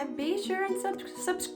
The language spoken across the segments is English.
and be sure and subscribe.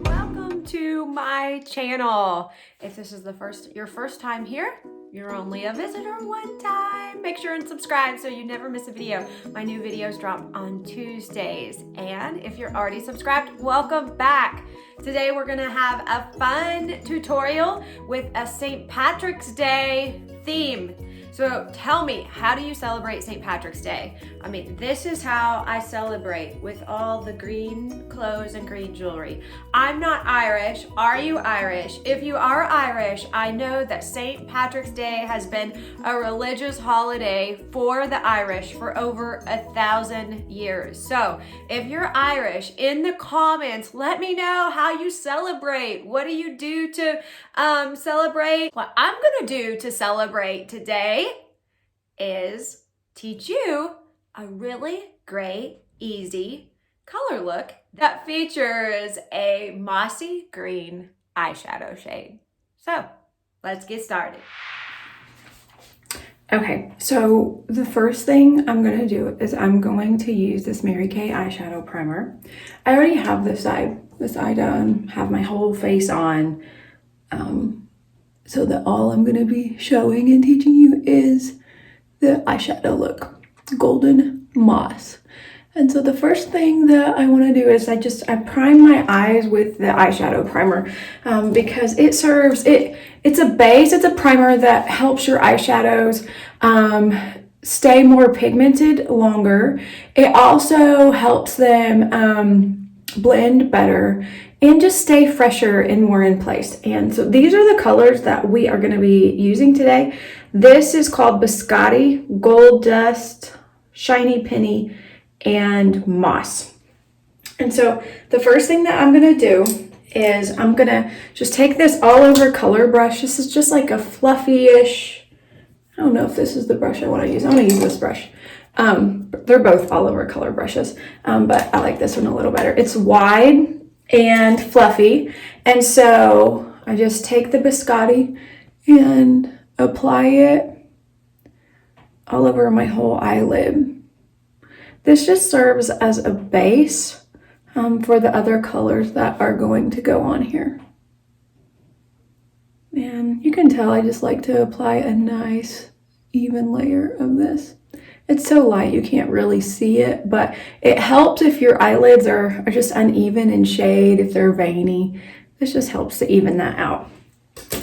Welcome to my channel. If this is your first time here, you're only a visitor one time. Make sure and subscribe so you never miss a video. My new videos drop on Tuesdays. And if you're already subscribed, welcome back. Today we're gonna have a fun tutorial with a St. Patrick's Day theme. So tell me, how do you celebrate St. Patrick's Day? I mean, this is how I celebrate, with all the green clothes and green jewelry. I'm not Irish. Are you Irish? If you are Irish, I know that St. Patrick's Day has been a religious holiday for the Irish for over 1,000 years. So if you're Irish, in the comments, let me know how you celebrate. What do you do to celebrate? What I'm gonna do to celebrate today is teach you a really great, easy color look that features a mossy green eyeshadow shade. So let's get started. Okay, so the first thing I'm going to do is I'm going to use this Mary Kay eyeshadow primer. I already have this eye done, have my whole face on, so that all I'm going to be showing and teaching you is the eyeshadow look, Golden Moss. And so the first thing that I want to do is I prime my eyes with the eyeshadow primer, because it's a base, it's a primer that helps your eyeshadows stay more pigmented longer. It also helps them blend better and just stay fresher and more in place. And so these are the colors that we are going to be using today. This is called Biscotti, Gold Dust, Shiny Penny, and Moss. And so the first thing that I'm going to do is I'm going to just take this all over color brush. This is just like a fluffy-ish, I don't know if this is the brush I want to use. I want to use this brush. They're both all over color brushes, but I like this one a little better. It's wide and fluffy, and so I just take the Biscotti and apply it all over my whole eyelid. This just serves as a base for the other colors that are going to go on here. And you can tell I just like to apply a nice even layer of this. It's so light you can't really see it, but it helps if your eyelids are just uneven in shade, if they're veiny. This just helps to even that out.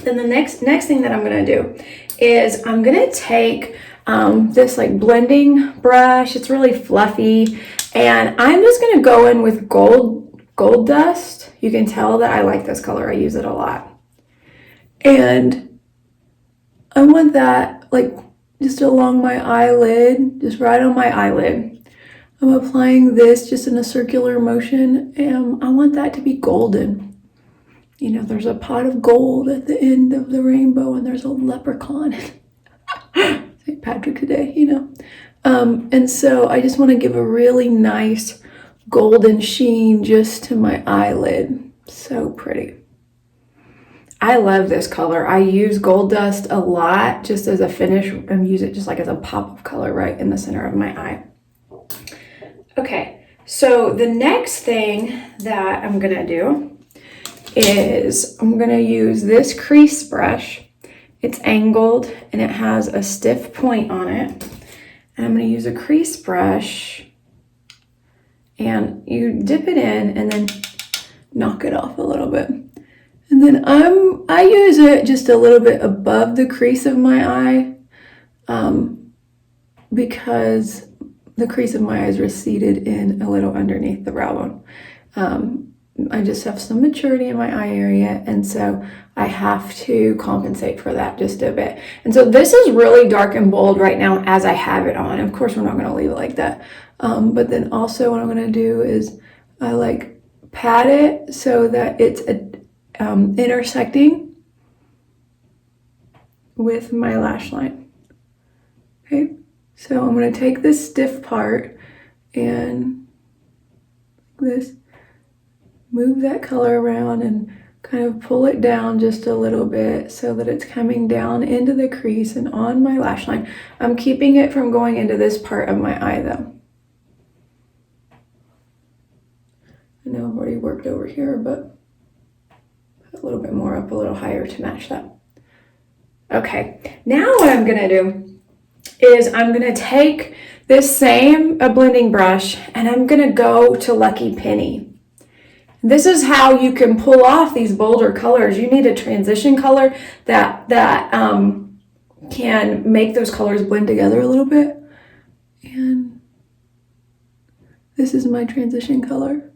Then the next thing that I'm going to do is I'm going to take this like blending brush. It's really fluffy, and I'm just going to go in with gold dust. You can tell that I like this color. I use it a lot. And I want that like just along my eyelid, just right on my eyelid. I'm applying this just in a circular motion, and I want that to be golden. You know, there's a pot of gold at the end of the rainbow, and there's a leprechaun. St. Patrick's Day, you know. And so I just want to give a really nice golden sheen just to my eyelid. So pretty. I love this color. I use gold dust a lot just as a finish, and use it just like as a pop of color right in the center of my eye. Okay, so the next thing that I'm gonna do is I'm gonna use this crease brush. It's angled and it has a stiff point on it. And I'm gonna use a crease brush, and you dip it in and then knock it off a little bit. And then I use it just a little bit above the crease of my eye, because the crease of my eye is receded in a little underneath the brow bone. I just have some maturity in my eye area, and so I have to compensate for that just a bit. And so this is really dark and bold right now as I have it on. Of course, we're not going to leave it like that. But then also what I'm going to do is I like pat it so that it's intersecting with my lash line. Okay, so I'm going to take this stiff part and this move that color around and kind of pull it down just a little bit so that it's coming down into the crease and on my lash line. I'm keeping it from going into this part of my eye though. I know I've already worked over here, but put a little bit more up, a little higher to match that. Okay, now what I'm gonna do is I'm gonna take this same blending brush and I'm gonna go to Lucky Penny. This is how you can pull off these bolder colors. You need a transition color that can make those colors blend together a little bit. And this is my transition color.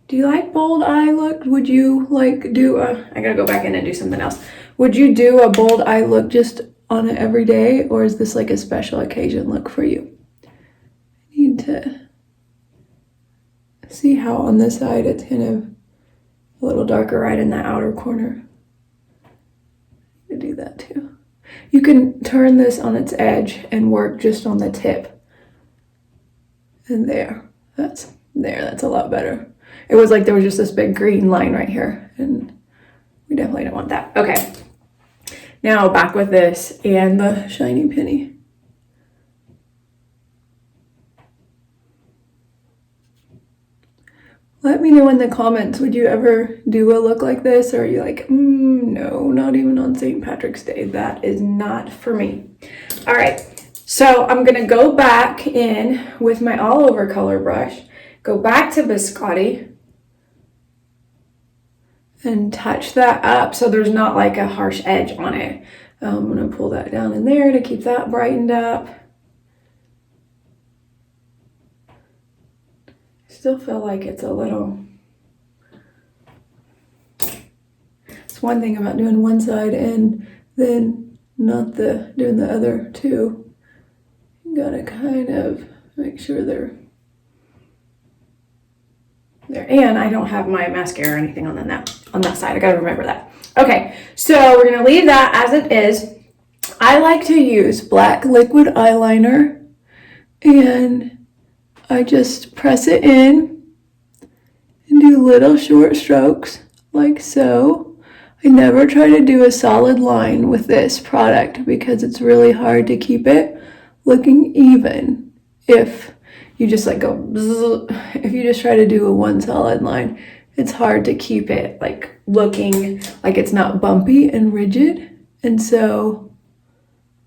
Do you like bold eye look? Would you like do a, I gotta go back in and do something else. Would you do a bold eye look just on it every day, or is this like a special occasion look for you? I need to see how on this side it's kind of a little darker right in that outer corner. I need to do that too. You can turn this on its edge and work just on the tip. And that's a lot better. It was like there was just this big green line right here, and we definitely don't want that. Okay, now back with this and the shiny penny. Let me know in the comments, would you ever do a look like this, or are you like, no, not even on St. Patrick's Day. That is not for me. All right, so I'm gonna go back in with my all over color brush, go back to Biscotti, and touch that up so there's not like a harsh edge on it. I'm gonna pull that down in there to keep that brightened up. I still feel like it's a little, it's one thing about doing one side and then not doing the other two. You gotta kind of make sure they're there. And I don't have my mascara or anything on that side. I gotta remember that. Okay, so we're gonna leave that as it is. I like to use black liquid eyeliner, and I just press it in and do little short strokes like so. I never try to do a solid line with this product because it's really hard to keep it looking even if you just like go bzz. If you just try to do a one solid line, it's hard to keep it like looking like it's not bumpy and rigid. And so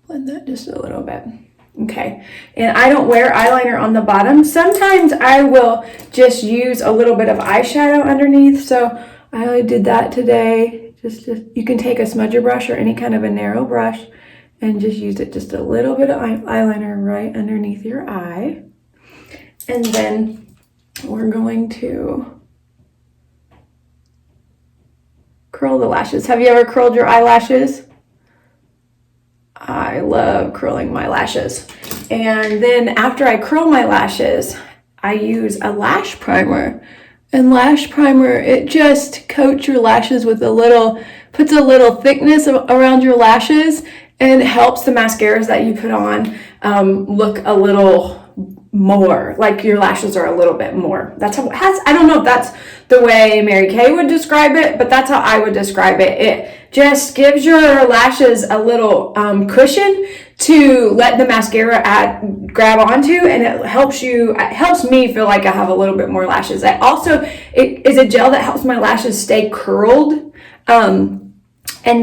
blend that just a little bit. Okay, and I don't wear eyeliner on the bottom. Sometimes I will just use a little bit of eyeshadow underneath. So I did that today. Just you can take a smudger brush or any kind of a narrow brush and just use it just a little bit of eyeliner right underneath your eye. And then we're going to curl the lashes. Have you ever curled your eyelashes? I love curling my lashes. And then after I curl my lashes, I use a lash primer. And lash primer, it just coats your lashes with puts a little thickness around your lashes, and it helps the mascaras that you put on look a little more like your lashes are a little bit more. That's how I don't know if that's the way Mary Kay would describe it, but that's how I would describe it. It just gives your lashes a little cushion to let the mascara grab onto, and it helps me feel like I have a little bit more lashes. It is a gel that helps my lashes stay curled. And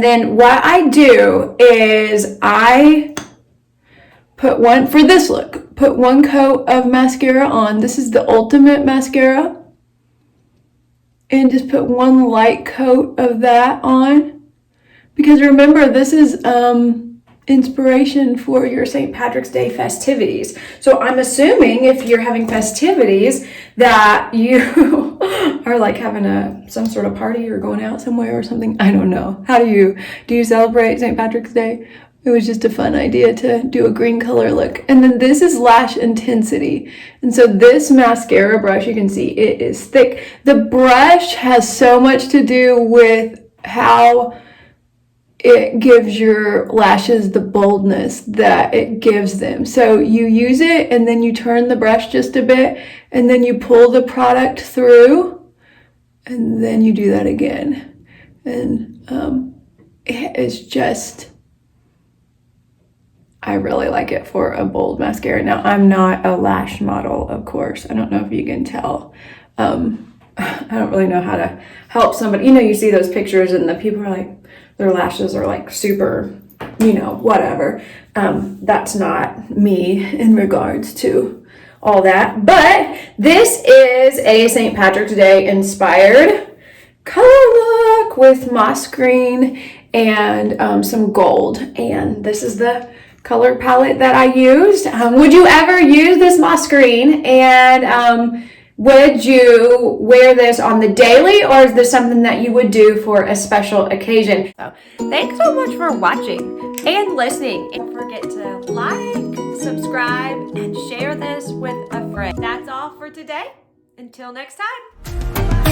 then what I do is I put one coat of mascara on. This is the Ultimate Mascara. And just put one light coat of that on. Because remember, this is inspiration for your St. Patrick's Day festivities. So I'm assuming if you're having festivities that you are like having some sort of party or going out somewhere or something. I don't know. Do you celebrate St. Patrick's Day? It was just a fun idea to do a green color look. And then this is Lash Intensity. And so this mascara brush, you can see it is thick. The brush has so much to do with how it gives your lashes the boldness that it gives them. So you use it and then you turn the brush just a bit and then you pull the product through and then you do that again. And it is just, I really like it for a bold mascara. Now, I'm not a lash model, of course. I don't know if you can tell. I don't really know how to help somebody. You know, you see those pictures and the people are like, their lashes are like super, you know, whatever. That's not me in regards to all that. But this is a St. Patrick's Day inspired color look with moss green and some gold. And this is the color palette that I used. Would you ever use this moss green? And would you wear this on the daily, or is this something that you would do for a special occasion? So, thanks so much for watching and listening. Don't forget to like, subscribe, and share this with a friend. That's all for today. Until next time.